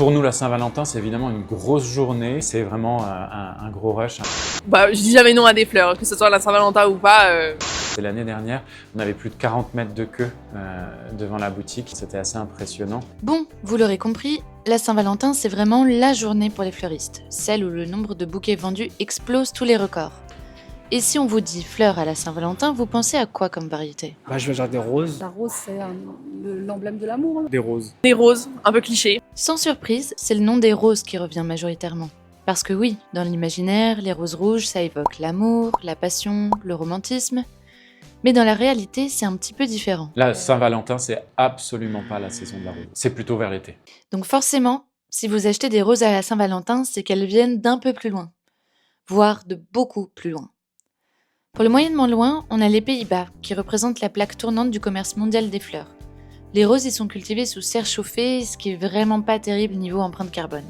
Pour nous, la Saint-Valentin, c'est évidemment une grosse journée. C'est vraiment un gros rush. Je dis jamais non à des fleurs, que ce soit la Saint-Valentin ou pas. L'année dernière, on avait plus de 40 mètres de queue devant la boutique. C'était assez impressionnant. Bon, vous l'aurez compris, la Saint-Valentin, c'est vraiment la journée pour les fleuristes. Celle où le nombre de bouquets vendus explose tous les records. Et si on vous dit fleurs à la Saint-Valentin, vous pensez à quoi comme variété ? Je vais dire des roses. La rose, c'est l'emblème de l'amour. Des roses. Des roses, un peu cliché. Sans surprise, c'est le nom des roses qui revient majoritairement. Parce que oui, dans l'imaginaire, les roses rouges, ça évoque l'amour, la passion, le romantisme. Mais dans la réalité, c'est un petit peu différent. La Saint-Valentin, c'est absolument pas la saison de la rose. C'est plutôt vers l'été. Donc forcément, si vous achetez des roses à la Saint-Valentin, c'est qu'elles viennent d'un peu plus loin. Voire de beaucoup plus loin. Pour le moyennement loin, on a les Pays-Bas, qui représentent la plaque tournante du commerce mondial des fleurs. Les roses y sont cultivées sous serre chauffée, ce qui est vraiment pas terrible niveau empreinte carbone.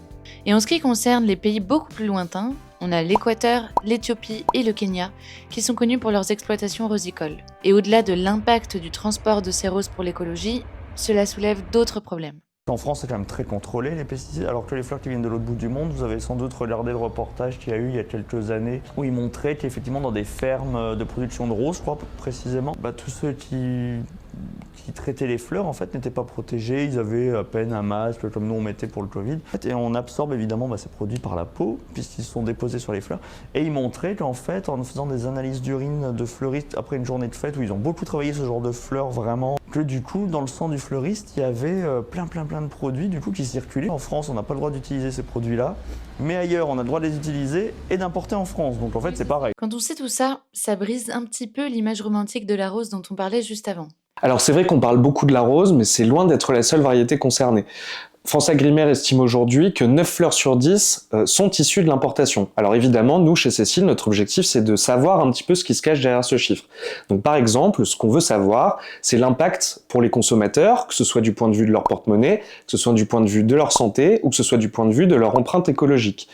Et en ce qui concerne les pays beaucoup plus lointains, on a l'Équateur, l'Éthiopie et le Kenya, qui sont connus pour leurs exploitations rosicoles. Et au-delà de l'impact du transport de ces roses pour l'écologie, cela soulève d'autres problèmes. En France, c'est quand même très contrôlé les pesticides, alors que les fleurs qui viennent de l'autre bout du monde, vous avez sans doute regardé le reportage qu'il y a eu il y a quelques années, où ils montraient qu'effectivement dans des fermes de production de roses, je crois précisément, tous ceux qui traitaient les fleurs en fait n'étaient pas protégés, ils avaient à peine un masque comme nous on mettait pour le Covid. Et on absorbe évidemment ces produits par la peau, puisqu'ils sont déposés sur les fleurs. Et ils montraient qu'en fait, en faisant des analyses d'urine de fleuristes après une journée de fête où ils ont beaucoup travaillé ce genre de fleurs vraiment, que du coup dans le sang du fleuriste il y avait plein de produits du coup qui circulaient. En France on n'a pas le droit d'utiliser ces produits-là, mais ailleurs on a le droit de les utiliser et d'importer en France. Donc en fait c'est pareil. Quand on sait tout ça, ça brise un petit peu l'image romantique de la rose dont on parlait juste avant. Alors c'est vrai qu'on parle beaucoup de la rose, mais c'est loin d'être la seule variété concernée. France-Agrimaire estime aujourd'hui que 9 fleurs sur 10 sont issues de l'importation. Alors évidemment, nous, chez Cécile, notre objectif, c'est de savoir un petit peu ce qui se cache derrière ce chiffre. Donc par exemple, ce qu'on veut savoir, c'est l'impact pour les consommateurs, que ce soit du point de vue de leur porte-monnaie, que ce soit du point de vue de leur santé, ou que ce soit du point de vue de leur empreinte écologique.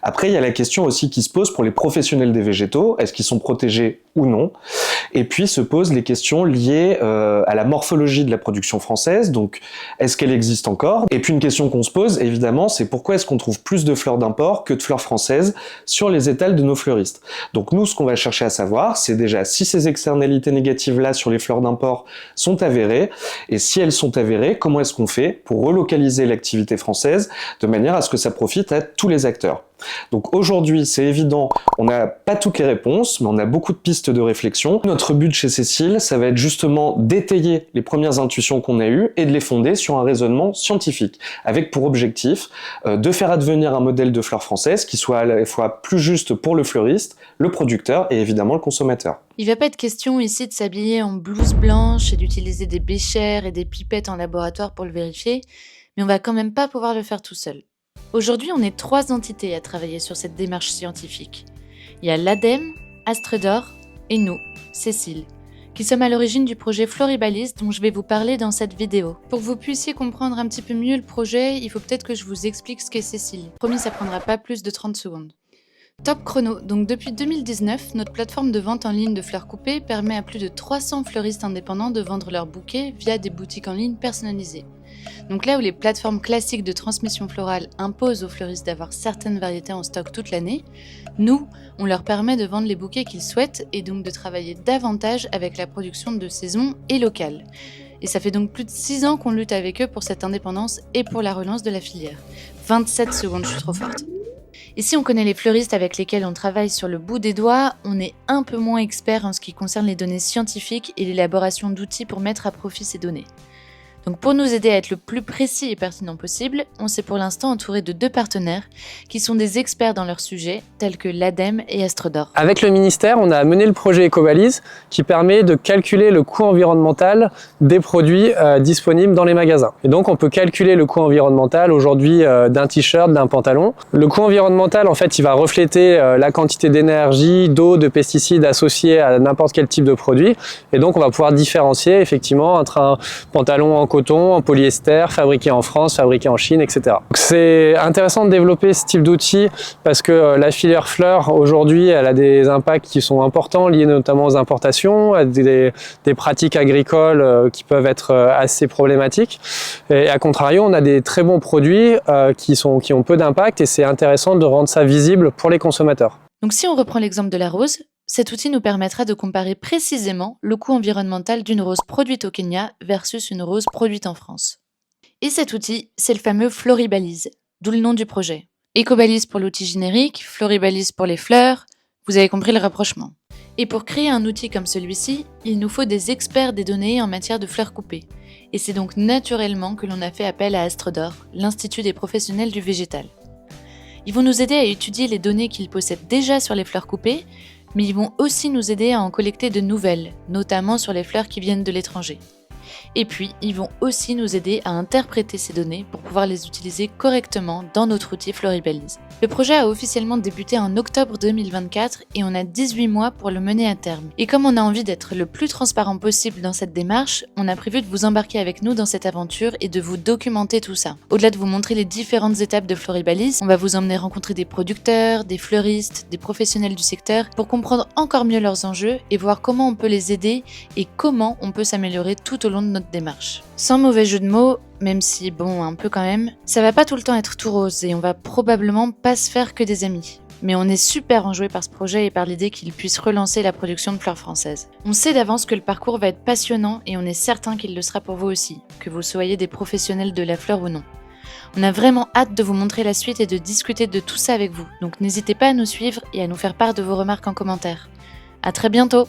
Après, il y a la question aussi qui se pose pour les professionnels des végétaux, est-ce qu'ils sont protégés ou non? Et puis se posent les questions liées à la morphologie de la production française, donc est-ce qu'elle existe encore? Et puis une question qu'on se pose, évidemment, c'est pourquoi est-ce qu'on trouve plus de fleurs d'import que de fleurs françaises sur les étals de nos fleuristes? Donc nous, ce qu'on va chercher à savoir, c'est déjà si ces externalités négatives-là sur les fleurs d'import sont avérées, et si elles sont avérées, comment est-ce qu'on fait pour relocaliser l'activité française de manière à ce que ça profite à tous les acteurs? Donc aujourd'hui, c'est évident, on n'a pas toutes les réponses, mais on a beaucoup de pistes de réflexion. Notre but chez Cécile, ça va être justement d'étayer les premières intuitions qu'on a eues et de les fonder sur un raisonnement scientifique, avec pour objectif de faire advenir un modèle de fleurs françaises qui soit à la fois plus juste pour le fleuriste, le producteur et évidemment le consommateur. Il va pas être question ici de s'habiller en blouse blanche et d'utiliser des béchères et des pipettes en laboratoire pour le vérifier, mais on va quand même pas pouvoir le faire tout seul. Aujourd'hui, on est 3 entités à travailler sur cette démarche scientifique. Il y a l'ADEME, Astredor et nous, Cécile, qui sommes à l'origine du projet Floribalis dont je vais vous parler dans cette vidéo. Pour que vous puissiez comprendre un petit peu mieux le projet, il faut peut-être que je vous explique ce qu'est Cécile. Promis, ça prendra pas plus de 30 secondes. Top chrono, donc depuis 2019, notre plateforme de vente en ligne de fleurs coupées permet à plus de 300 fleuristes indépendants de vendre leurs bouquets via des boutiques en ligne personnalisées. Donc là où les plateformes classiques de transmission florale imposent aux fleuristes d'avoir certaines variétés en stock toute l'année, nous, on leur permet de vendre les bouquets qu'ils souhaitent et donc de travailler davantage avec la production de saison et locale. Et ça fait donc plus de 6 ans qu'on lutte avec eux pour cette indépendance et pour la relance de la filière. 27 secondes, je suis trop forte. Et si on connaît les fleuristes avec lesquels on travaille sur le bout des doigts, on est un peu moins expert en ce qui concerne les données scientifiques et l'élaboration d'outils pour mettre à profit ces données. Donc pour nous aider à être le plus précis et pertinent possible, on s'est pour l'instant entouré de 2 partenaires qui sont des experts dans leur sujet, tels que l'ADEME et Astredor. Avec le ministère, on a mené le projet Ecobalise qui permet de calculer le coût environnemental des produits disponibles dans les magasins. Et donc on peut calculer le coût environnemental aujourd'hui d'un t-shirt, d'un pantalon. Le coût environnemental, en fait, il va refléter la quantité d'énergie, d'eau, de pesticides associés à n'importe quel type de produit. Et donc on va pouvoir différencier effectivement entre un pantalon en coton, en polyester, fabriqués en France, fabriqués en Chine, etc. C'est intéressant de développer ce type d'outil parce que la filière fleurs, aujourd'hui, elle a des impacts qui sont importants, liés notamment aux importations, à des pratiques agricoles qui peuvent être assez problématiques. Et à contrario, on a des très bons produits qui ont peu d'impact et c'est intéressant de rendre ça visible pour les consommateurs. Donc si on reprend l'exemple de la rose, cet outil nous permettra de comparer précisément le coût environnemental d'une rose produite au Kenya versus une rose produite en France. Et cet outil, c'est le fameux Floribalise, d'où le nom du projet. Ecobalise pour l'outil générique, Floribalise pour les fleurs, vous avez compris le rapprochement. Et pour créer un outil comme celui-ci, il nous faut des experts des données en matière de fleurs coupées. Et c'est donc naturellement que l'on a fait appel à Astre d'Or, l'Institut des professionnels du végétal. Ils vont nous aider à étudier les données qu'ils possèdent déjà sur les fleurs coupées, mais ils vont aussi nous aider à en collecter de nouvelles, notamment sur les fleurs qui viennent de l'étranger. Et puis, ils vont aussi nous aider à interpréter ces données pour pouvoir les utiliser correctement dans notre outil Floribalise. Le projet a officiellement débuté en octobre 2024 et on a 18 mois pour le mener à terme. Et comme on a envie d'être le plus transparent possible dans cette démarche, on a prévu de vous embarquer avec nous dans cette aventure et de vous documenter tout ça. Au-delà de vous montrer les différentes étapes de Floribalise, on va vous emmener rencontrer des producteurs, des fleuristes, des professionnels du secteur pour comprendre encore mieux leurs enjeux et voir comment on peut les aider et comment on peut s'améliorer tout au long de notre démarche. Sans mauvais jeu de mots, même si bon, un peu quand même, ça va pas tout le temps être tout rose et on va probablement pas se faire que des amis. Mais on est super enjoué par ce projet et par l'idée qu'il puisse relancer la production de fleurs françaises. On sait d'avance que le parcours va être passionnant et on est certain qu'il le sera pour vous aussi, que vous soyez des professionnels de la fleur ou non. On a vraiment hâte de vous montrer la suite et de discuter de tout ça avec vous, donc n'hésitez pas à nous suivre et à nous faire part de vos remarques en commentaire. À très bientôt!